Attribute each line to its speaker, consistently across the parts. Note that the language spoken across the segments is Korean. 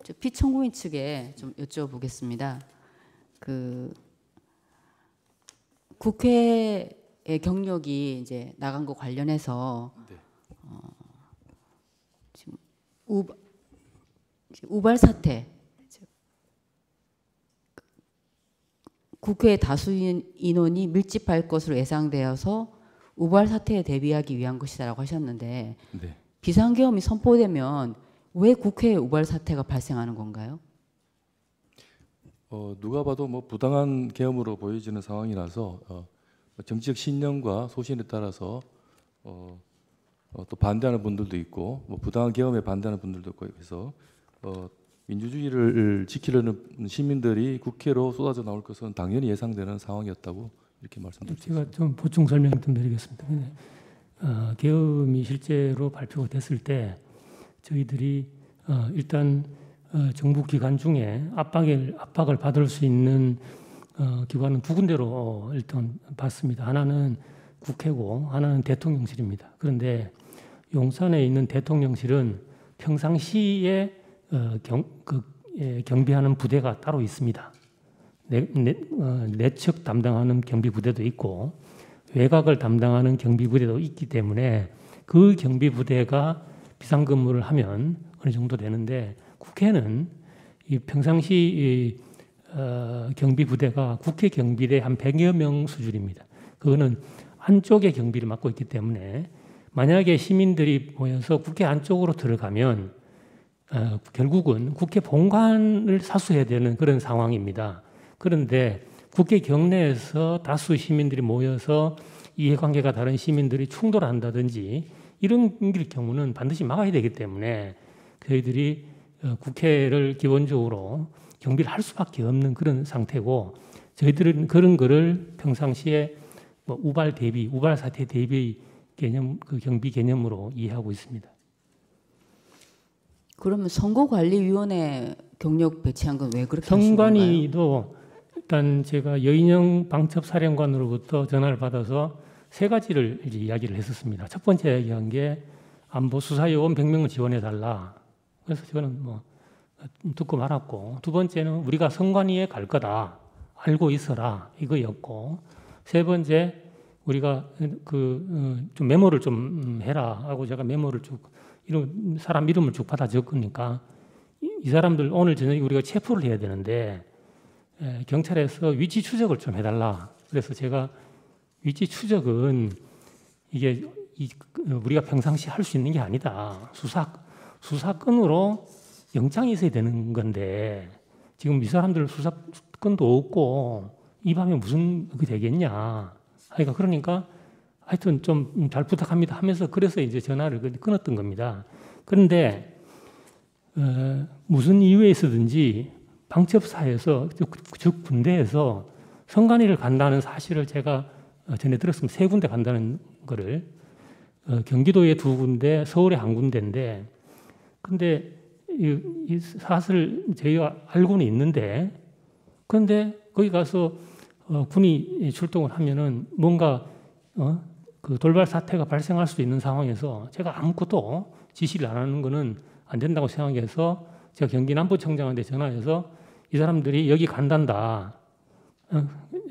Speaker 1: 저 피청구인 측에 좀 여쭤보겠습니다. 그 국회의 경력이 이제 나간 거 관련해서
Speaker 2: 네.
Speaker 1: 지금 우발 사태, 국회 다수 인원이 밀집할 것으로 예상되어서 우발 사태에 대비하기 위한 것이다라고 하셨는데
Speaker 2: 네.
Speaker 1: 비상계엄이 선포되면 왜 국회에 우발 사태가 발생하는 건가요?
Speaker 2: 누가 봐도 뭐 부당한 계엄으로 보여지는 상황이라서 정치적 신념과 소신에 따라서 또 반대하는 분들도 있고 뭐 부당한 계엄에 반대하는 분들도 있고 그래서 민주주의를 지키려는 시민들이 국회로 쏟아져 나올 것은 당연히 예상되는 상황이었다고 이렇게 말씀드리겠습니다.
Speaker 3: 제가 좀 보충 설명 좀 드리겠습니다. 계엄이 실제로 발표가 됐을 때 저희들이 일단 정부 기관 중에 압박을 받을 수 있는 기관은 두 군데로 일단 봤습니다. 하나는 국회고 하나는 대통령실입니다. 그런데 용산에 있는 대통령실은 평상시에 경비하는 부대가 따로 있습니다. 내측 담당하는 경비 부대도 있고 외곽을 담당하는 경비 부대도 있기 때문에 그 경비 부대가 비상근무를 하면 어느 정도 되는데 국회는 이 평상시 경비 부대가 국회 경비대 한 100여 명 수준입니다. 그거는 안쪽에 경비를 맡고 있기 때문에 만약에 시민들이 모여서 국회 안쪽으로 들어가면 결국은 국회 본관을 사수해야 되는 그런 상황입니다. 그런데 국회 경내에서 다수 시민들이 모여서 이해관계가 다른 시민들이 충돌한다든지 이런 경우는 반드시 막아야 되기 때문에 저희들이 국회를 기본적으로 경비를 할 수밖에 없는 그런 상태고 저희들은 그런 거를 평상시에 뭐 우발 사태 대비 개념, 그 경비 개념으로 이해하고 있습니다.
Speaker 1: 그러면 선거관리위원회 경력 배치한 건 왜 그렇게 하신 건가요?
Speaker 3: 선관위도 일단 제가 여인영 방첩사령관으로부터 전화를 받아서 세 가지를 이제 이야기를 했었습니다. 첫 번째 이야기한 게 안보 수사요원 100명을 지원해달라. 그래서 저는 뭐 듣고 말았고 두 번째는 우리가 선관위에 갈 거다. 알고 있어라. 이거였고 세 번째 우리가 좀 메모를 좀 해라 하고 제가 메모를 쭉 이런 사람 이름을 쭉 받아 적으니까 이 사람들 오늘 저녁에 우리가 체포를 해야 되는데 경찰에서 위치 추적을 좀 해달라. 그래서 제가 위치 추적은 이게 우리가 평상시 할 수 있는 게 아니다. 수사건으로 영장이 있어야 되는 건데 지금 이 사람들 수사건도 없고 이 밤에 무슨 그게 되겠냐. 그러니까 하여튼 좀 잘 부탁합니다 하면서 그래서 이제 전화를 끊었던 겁니다. 그런데 무슨 이유에 있어든지 방첩사에서 즉 군대에서 선관위를 간다는 사실을 제가 전에 들었습니다. 세 군데 간다는 거를 경기도에 두 군데, 서울에 한 군데인데 근데 이 사실을 저희가 알고는 있는데 그런데 거기 가서 군이 출동을 하면은 뭔가 그 돌발 사태가 발생할 수 있는 상황에서 제가 아무것도 지시를 안 하는 거는 안 된다고 생각해서 제가 경기남부청장한테 전화해서 이 사람들이 여기 간단다.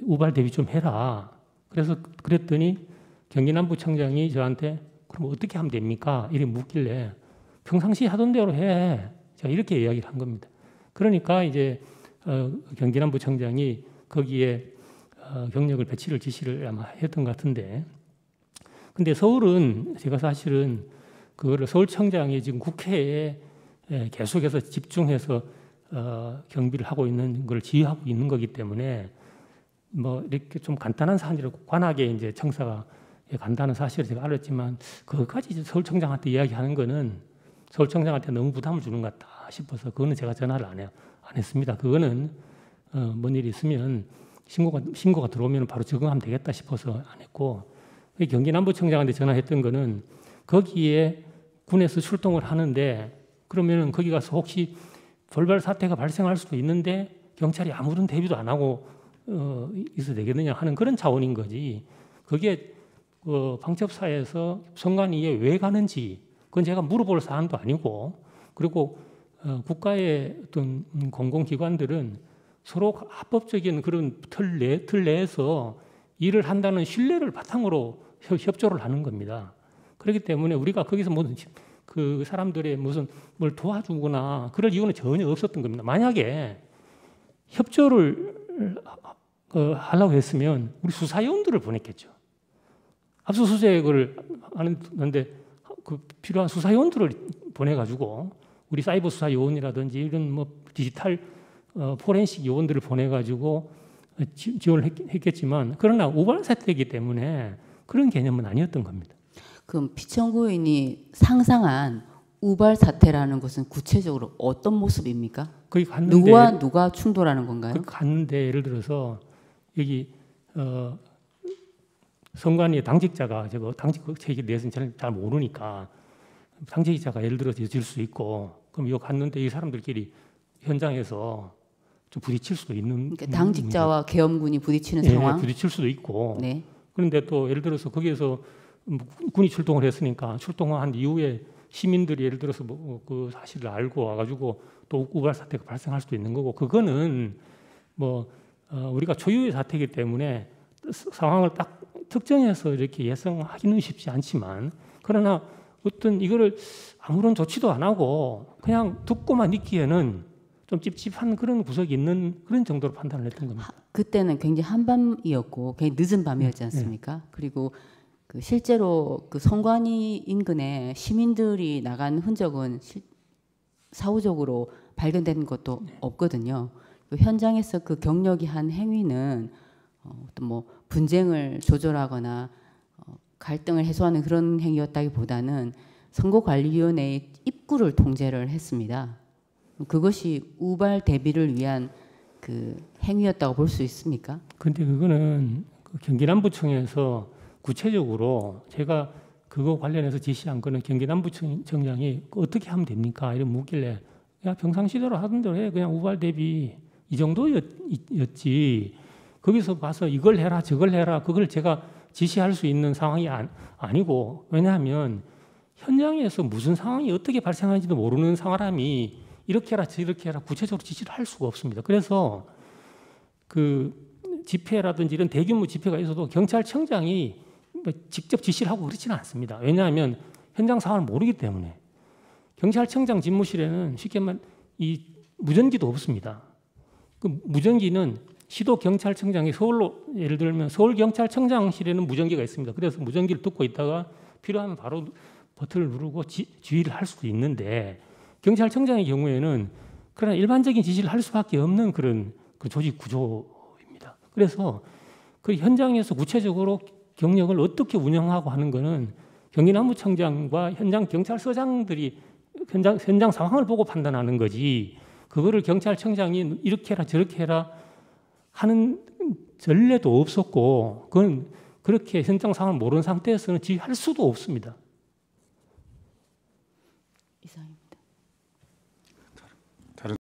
Speaker 3: 우발 대비 좀 해라. 그래서 그랬더니 경기남부청장이 저한테 그럼 어떻게 하면 됩니까? 이렇게 묻길래 평상시 하던 대로 해. 제가 이렇게 이야기를 한 겁니다. 그러니까 이제 경기남부청장이 거기에 경력을 배치를 지시를 아마 했던 것 같은데 근데 서울은 제가 사실은 그거를 서울청장이 지금 국회에 계속해서 집중해서 경비를 하고 있는 걸 지휘하고 있는 거기 때문에 뭐 이렇게 좀 간단한 사안이라고 관하게 이제 청사가 간다는 사실을 제가 알았지만 그것까지 서울청장한테 이야기하는 거는 서울청장한테 너무 부담을 주는 것 같다 싶어서 그거는 제가 전화를 안 했습니다. 그거는 뭔 일이 있으면 신고가 들어오면 바로 적응하면 되겠다 싶어서 안 했고 경기남부청장한테 전화했던 거는 거기에 군에서 출동을 하는데 그러면은 거기 가서 혹시 돌발 사태가 발생할 수도 있는데 경찰이 아무런 대비도 안 하고 있어야 되겠느냐 하는 그런 차원인 거지. 그게 방첩사에서 선관위에 왜 가는지 그건 제가 물어볼 사안도 아니고 그리고 국가의 어떤 공공기관들은 서로 합법적인 그런 틀 내에서 일을 한다는 신뢰를 바탕으로 협조를 하는 겁니다. 그렇기 때문에 우리가 거기서 무슨 그 사람들의 무슨 뭘 도와주거나 그럴 이유는 전혀 없었던 겁니다. 만약에 협조를 하려고 했으면 우리 수사요원들을 보냈겠죠. 압수수색을 하는데 그 필요한 수사요원들을 보내가지고 우리 사이버 수사요원이라든지 이런 뭐 디지털 포렌식 요원들을 보내가지고 지원을 했겠지만 그러나 우발 사태이기 때문에 그런 개념은 아니었던 겁니다.
Speaker 1: 그럼 피청구인이 상상한 우발 사태라는 것은 구체적으로 어떤 모습입니까?
Speaker 3: 거기 갔는데
Speaker 1: 누구와 누가 충돌하는 건가요?
Speaker 3: 거기 갔는데 예를 들어서 여기 선관위 당직자가 저거 당직책에 대해서는 잘 모르니까 당직자가 예를 들어서 질 수 있고 그럼 이거 갔는데 이 사람들끼리 현장에서 좀 부딪힐 수도 있는
Speaker 1: 그러니까 당직자와 계엄군이 부딪히는
Speaker 3: 예,
Speaker 1: 상황.
Speaker 3: 부딪힐 수도 있고
Speaker 1: 네.
Speaker 3: 그런데 또 예를 들어서 거기에서 군이 출동을 했으니까 출동한 이후에 시민들이 예를 들어서 그 사실을 알고 와가지고 또 우발 사태가 발생할 수도 있는 거고 그거는 우리가 초유의 사태이기 때문에 상황을 딱 특정해서 이렇게 예상하기는 쉽지 않지만 그러나 어떤 이거를 아무런 조치도 안 하고 그냥 듣고만 있기에는 좀 찝찝한 그런 구석이 있는 그런 정도로 판단을 했던 겁니다.
Speaker 1: 그때는 굉장히 한밤이었고 굉장히 늦은 밤이었지 않습니까? 그리고 그 실제로 그 선관위 인근에 시민들이 나간 흔적은 사후적으로 발견된 것도 없거든요. 그 현장에서 그 경력이 한 행위는 어떤 뭐 분쟁을 조절하거나 갈등을 해소하는 그런 행위였다기보다는 선거관리위원회의 입구를 통제를 했습니다. 그것이 우발 대비를 위한 그 행위였다고 볼 수 있습니까?
Speaker 3: 그런데 그거는 그 경기남부청에서 구체적으로 제가 그거 관련해서 지시한 거는 경기남부청장이 어떻게 하면 됩니까? 이런 묻길래 야 평상시대로 하던 대로 해 그냥 우발 대비 이 정도였지 거기서 봐서 이걸 해라 저걸 해라 그걸 제가 지시할 수 있는 상황이 아니고 왜냐하면 현장에서 무슨 상황이 어떻게 발생하는지도 모르는 사람이 이렇게 해라 저렇게 해라 구체적으로 지시를 할 수가 없습니다. 그래서 그 집회라든지 이런 대규모 집회가 있어도 경찰청장이 직접 지시를 하고 그렇지는 않습니다. 왜냐하면 현장 상황을 모르기 때문에 경찰청장 집무실에는 쉽게 말하면 이 무전기도 없습니다. 그 무전기는 시도 경찰청장이 서울로 예를 들면 서울 경찰청장실에는 무전기가 있습니다. 그래서 무전기를 듣고 있다가 필요하면 바로 버튼을 누르고 지휘를 할 수도 있는데 경찰청장의 경우에는 그러나 일반적인 지시를 할 수밖에 없는 그런 그 조직 구조입니다. 그래서 그 현장에서 구체적으로 경력을 어떻게 운영하고 하는 것은 경기남부청장과 현장 경찰서장들이 현장 상황을 보고 판단하는 거지 그거를 경찰청장이 이렇게 해라 저렇게 해라 하는 전례도 없었고 그건 그렇게 현장 상황을 모르는 상태에서는 지휘할 수도 없습니다.
Speaker 1: 이상입니다.